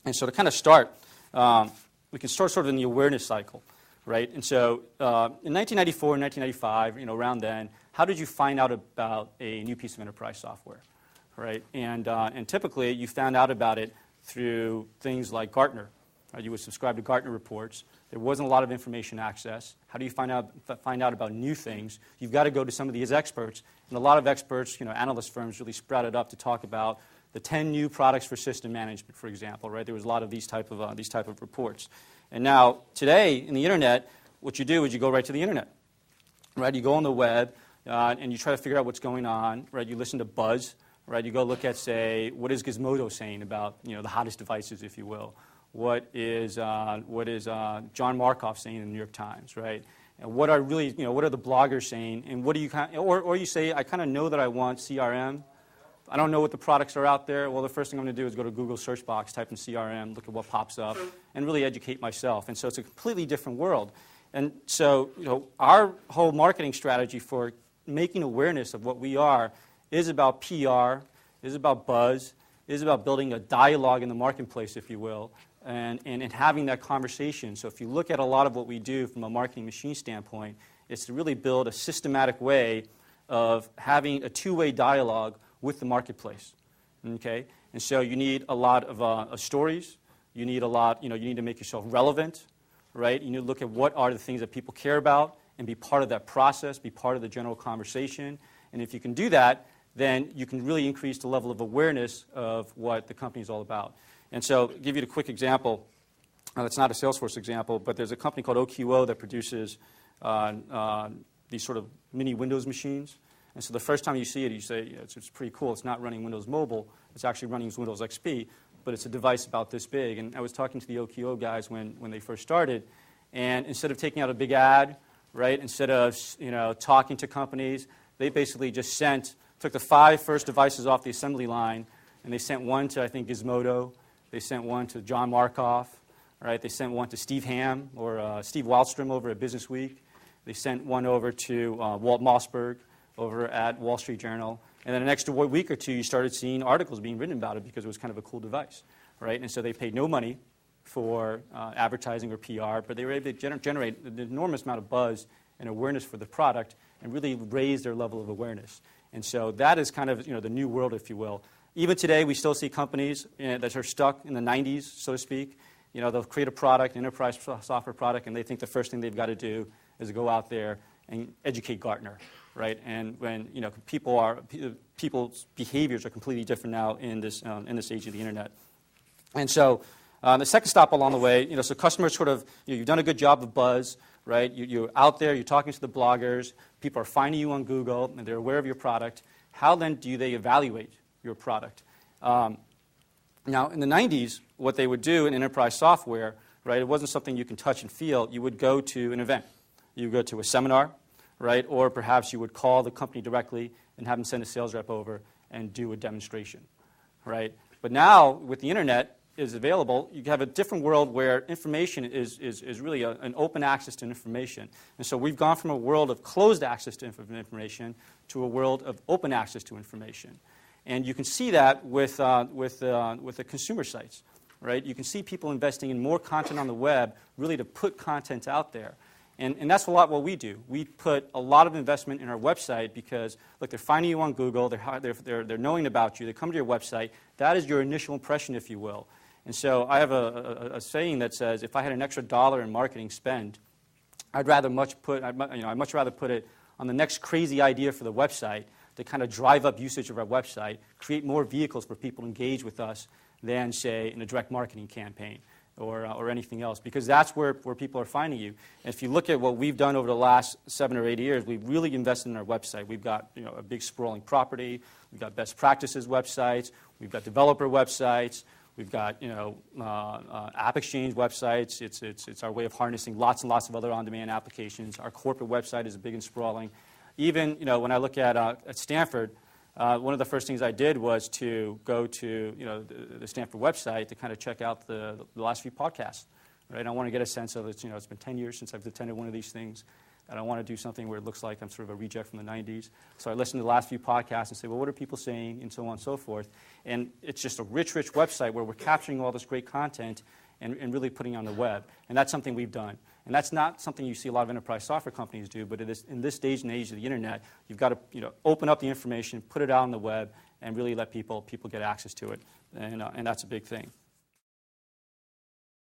And so to kind of start, we can start sort of in the awareness cycle, right? And so in 1994 and 1995, around then, how did you find out about a new piece of enterprise software, right? And typically, you found out about it through things like Gartner. Right? You would subscribe to Gartner reports. There wasn't a lot of information access. How do you find out about new things? You've got to go to some of these experts. And a lot of experts, analyst firms really sprouted up to talk about the 10 new products for system management, for example, right? There was a lot of these type of reports. And now, today, in the internet, what you do is you go right to the internet, right? You go on the web, and you try to figure out what's going on, right? You listen to buzz, right? You go look at, say, what is Gizmodo saying about, the hottest devices, if you will. What is John Markoff saying in the New York Times, right? And what are really, what are the bloggers saying? And what do you or you say, I kind of know that I want CRM. I don't know what the products are out there. Well, the first thing I'm going to do is go to Google search box, type in CRM, look at what pops up, and really educate myself. And so it's a completely different world. And so, our whole marketing strategy for making awareness of what we are is about PR, is about buzz, is about building a dialogue in the marketplace, if you will, and having that conversation. So if you look at a lot of what we do from a marketing machine standpoint, it's to really build a systematic way of having a two-way dialogue with the marketplace, okay? And so you need a lot of stories. You need a lot, you need to make yourself relevant, right? You need to look at what are the things that people care about and be part of that process, be part of the general conversation. And if you can do that, then you can really increase the level of awareness of what the company is all about. And so, to give you a quick example, it's not a Salesforce example, but there's a company called OQO that produces these sort of mini Windows machines. And so the first time you see it, you say, yeah, it's pretty cool. It's not running Windows Mobile. It's actually running Windows XP, but it's a device about this big. And I was talking to the OQO guys when they first started, and instead of taking out a big ad, right, instead of talking to companies, they basically just took the 5 first devices off the assembly line, and they sent one to, I think, Gizmodo. They sent one to John Markoff, right? They sent one to Steve Ham or Steve Wallstrom over at Business Week. They sent one over to Walt Mossberg over at Wall Street Journal. And then the next week or two, you started seeing articles being written about it because it was kind of a cool device, right? And so they paid no money for advertising or PR, but they were able to generate an enormous amount of buzz and awareness for the product and really raise their level of awareness. And so that is kind of the new world, if you will. Even today, we still see companies that are stuck in the 90s, so to speak. They'll create a product, an enterprise software product, and they think the first thing they've got to do is go out there and educate Gartner, right? And when people's behaviors are completely different now in this age of the internet. And so the second stop along the way, so customers sort of, you've done a good job of buzz, right? You're out there, you're talking to the bloggers, people are finding you on Google, and they're aware of your product. How then do they evaluate your product? Now, in the 90s, what they would do in enterprise software, right, it wasn't something you can touch and feel. You would go to an event. You would go to a seminar, right, or perhaps you would call the company directly and have them send a sales rep over and do a demonstration, right? But now, with the internet is available, you have a different world where information is really an open access to information. And so we've gone from a world of closed access to information to a world of open access to information. And you can see that with the consumer sites, right? You can see people investing in more content on the web, really to put content out there. And that's a lot what we do. We put a lot of investment in our website because, look, they're finding you on Google, they're knowing about you, they come to your website. That is your initial impression, if you will. And so I have a saying that says, if I had an extra $1 in marketing spend, I'd much rather put it on the next crazy idea for the website to kind of drive up usage of our website, create more vehicles for people to engage with us than, say, in a direct marketing campaign or anything else, because that's where people are finding you. And if you look at what we've done over the last 7 or 8 years, we've really invested in our website. We've got a big sprawling property. We've got best practices websites. We've got developer websites. We've got App Exchange websites. It's our way of harnessing lots and lots of other on-demand applications. Our corporate website is big and sprawling. Even when I look at Stanford, one of the first things I did was to go to the Stanford website to kind of check out the last few podcasts. Right? I want to get a sense of it. It's been 10 years since I've attended one of these things. I don't want to do something where it looks like I'm sort of a reject from the 90s. So I listen to the last few podcasts and say, well, what are people saying, and so on and so forth. And it's just a rich website where we're capturing all this great content and really putting it on the web. And that's something we've done. And that's not something you see a lot of enterprise software companies do, but in this stage and age of the internet, you've got to open up the information, put it out on the web, and really let people get access to it. And that's a big thing.